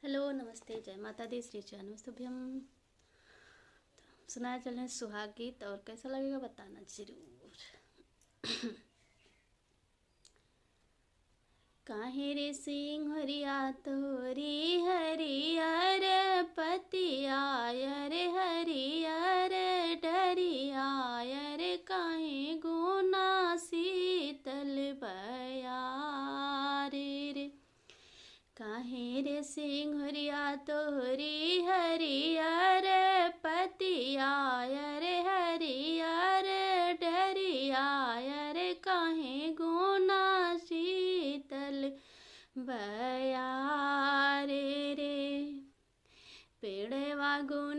Hello, नमस्ते, जय माता दी, श्री चरणोस्तुभ्यम। सुनाया चल रहे सुहाग गीत, और कैसा लगेगा बताना जरूर। काहे रे सिंहरिया तोरी हरियर पतिया रे हरियर डरिया रे काहे गुना शीतल बयारे रे। काहे रे सिंहरिया तोरी हरियर पतिया रे हरियर डरिया रे काहे गुना शीतल बयारे रे। पेड़वा गुण